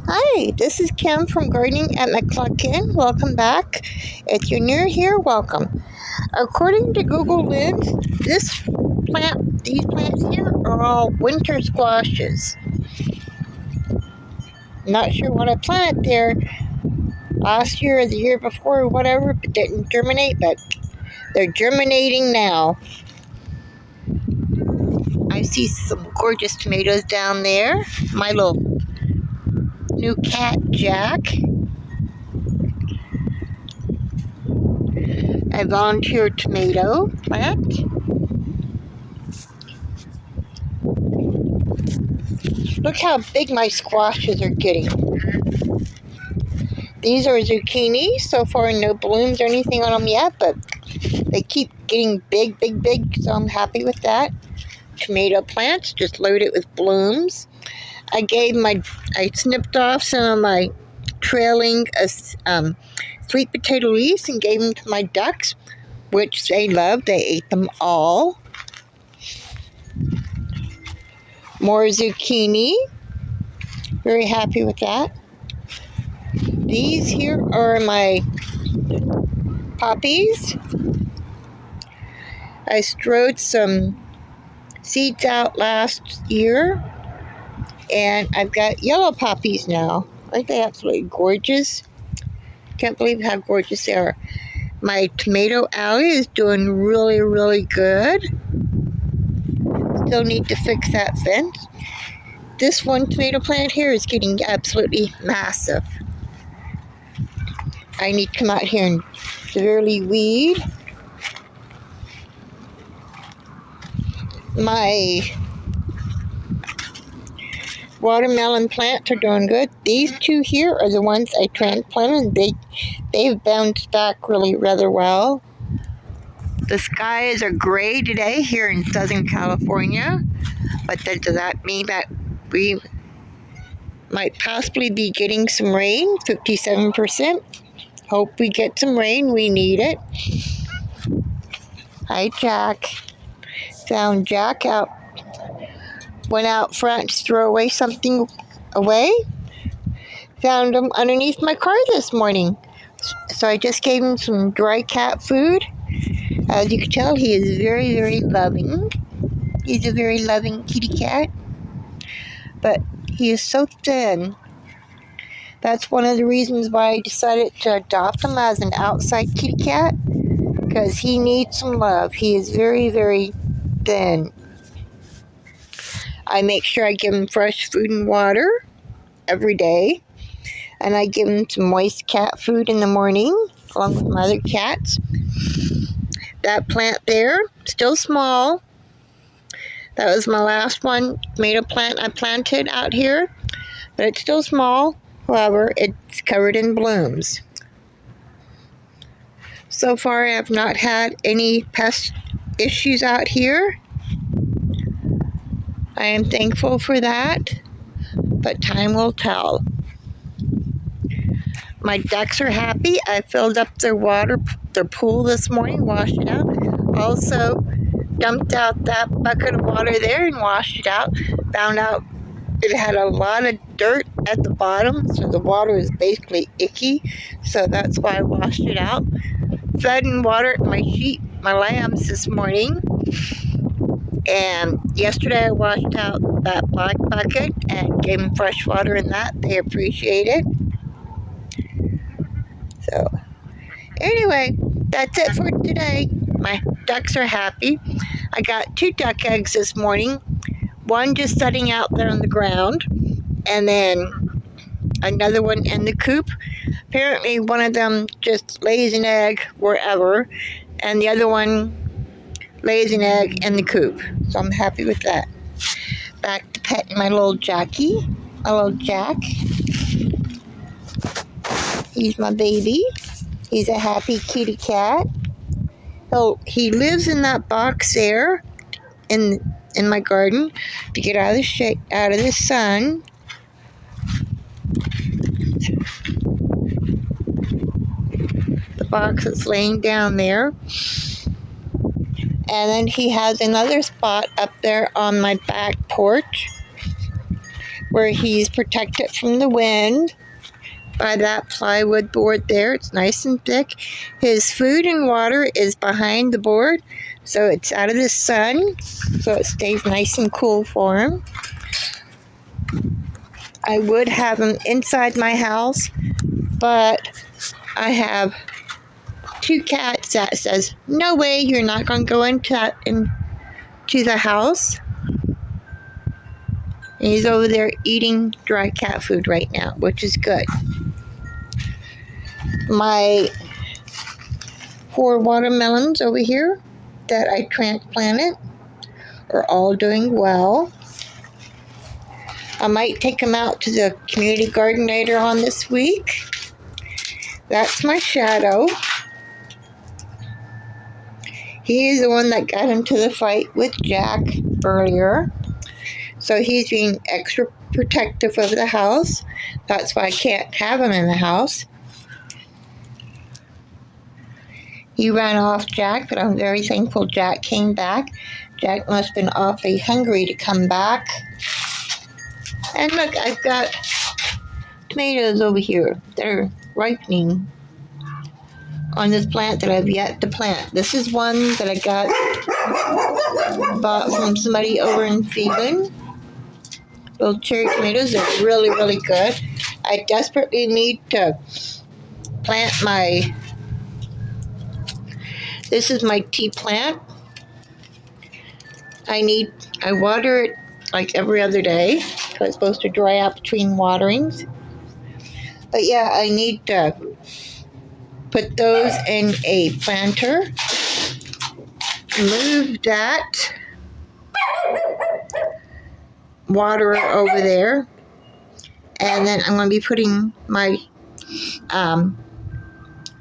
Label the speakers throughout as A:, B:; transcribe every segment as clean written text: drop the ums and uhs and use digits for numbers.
A: Hi, this is Kim from Gardening at McCluckin. Welcome back. If you're new here, welcome. According to Google Lens, these plants here are all winter squashes. Not sure what I planted there last year or the year before or whatever, but didn't germinate, but they're germinating now. I see some gorgeous tomatoes down there. My little new cat, Jack. A volunteer tomato plant. Look how big my squashes are getting. These are zucchini. So far, no blooms or anything on them yet, but they keep getting big, big, big, so I'm happy with that. Tomato plants, just loaded with blooms. I snipped off some of my trailing sweet potato leaves and gave them to my ducks, which they loved. They ate them all. More zucchini. Very happy with that. These here are my poppies. I strewed some seeds out last year, and I've got yellow poppies now. Aren't they absolutely gorgeous? Can't believe how gorgeous they are. My tomato alley is doing really, really good. Still need to fix that fence. This one tomato plant here is getting absolutely massive. I need to come out here and severely weed. My watermelon plants are doing good. These two here are the ones I transplanted. They've bounced back rather well. The skies are gray today here in Southern California, but does that mean that we might possibly be getting some rain? 57%. Hope we get some rain. We need it. Hi, Jack. Found Jack out. Went out front to throw away something away. Found him underneath my car this morning. So I just gave him some dry cat food. As you can tell, he is very, very loving. He's a very loving kitty cat. But he is so thin. That's one of the reasons why I decided to adopt him as an outside kitty cat. Because he needs some love. He is very, very thin. I make sure I give him fresh food and water every day. And I give him some moist cat food in the morning, along with my other cats. That plant there, still small. That was my last tomato plant I planted out here. But it's still small. However, it's covered in blooms. So far, I have not had any pest issues out here. I am thankful for that, but time will tell. My ducks are happy. I filled up their pool this morning, washed it out. Also, dumped out that bucket of water there and washed it out. Found out it had a lot of dirt at the bottom, so the water is basically icky. So that's why I washed it out. Fed and watered my lambs this morning. And yesterday I washed out that black bucket and gave them fresh water in that. They appreciate it. So, anyway, that's it for today. My ducks are happy. I got 2 duck eggs this morning. One just sitting out there on the ground, and then another one in the coop. Apparently, one of them just lays an egg wherever, and the other one lays an egg in the coop. So I'm happy with that. Back to petting my little Jackie. My little Jack. He's my baby. He's a happy kitty cat. He lives in that box there in my garden to get out of the sun. The box is laying down there. And then he has another spot up there on my back porch. where he's protected from the wind by that plywood board there. It's nice and thick. His food and water is behind the board, so it's out of the sun, so it stays nice and cool for him. I would have him inside my house, but I have 2 cats that says, no way, you're not going to go into the house. And he's over there eating dry cat food right now, which is good. My 4 watermelons over here that I transplanted are all doing well. I might take them out to the community garden later on this week. That's my Shadow. He is the one that got into the fight with Jack earlier. So he's being extra protective of the house. That's why I can't have him in the house. He ran off Jack, but I'm very thankful Jack came back. Jack must have been awfully hungry to come back. And look, I've got tomatoes over here that are ripening on this plant that I've yet to plant. This is one that I bought from somebody over in Phelan. Little cherry tomatoes are really, really good. I desperately need to plant this is my tea plant. I water it like every other day, so it's supposed to dry out between waterings. But yeah, I need to put those in a planter, move that water over there, and then I'm going to be putting my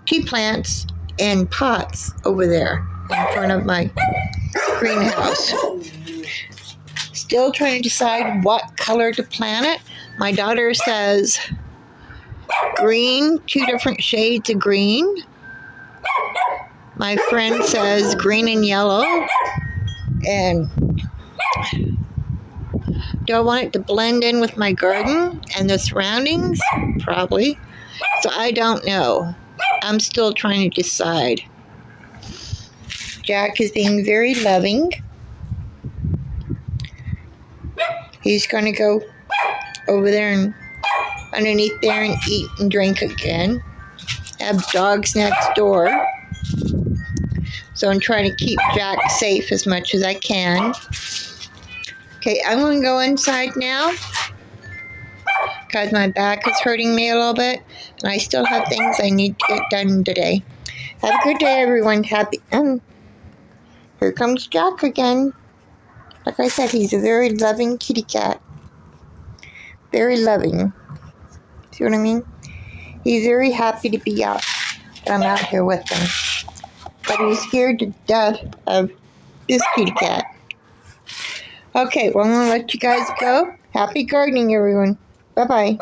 A: tea plants in pots over there in front of my greenhouse. Still trying to decide what color to plant it. My daughter says green, 2 different shades of green. My friend says green and yellow. And do I want it to blend in with my garden and the surroundings? Probably. So I don't know. I'm still trying to decide. Jack is being very loving. He's going to go over there and underneath there and eat and drink again. I have dogs next door. So I'm trying to keep Jack safe as much as I can. Okay, I'm going to go inside now because my back is hurting me a little bit, and I still have things I need to get done today. Have a good day, everyone. Here comes Jack again. Like I said, he's a very loving kitty cat. Very loving. See what I mean? He's very happy to be out, and I'm out here with him. But he's scared to death of this kitty cat. Okay, well, I'm going to let you guys go. Happy gardening, everyone. Bye-bye.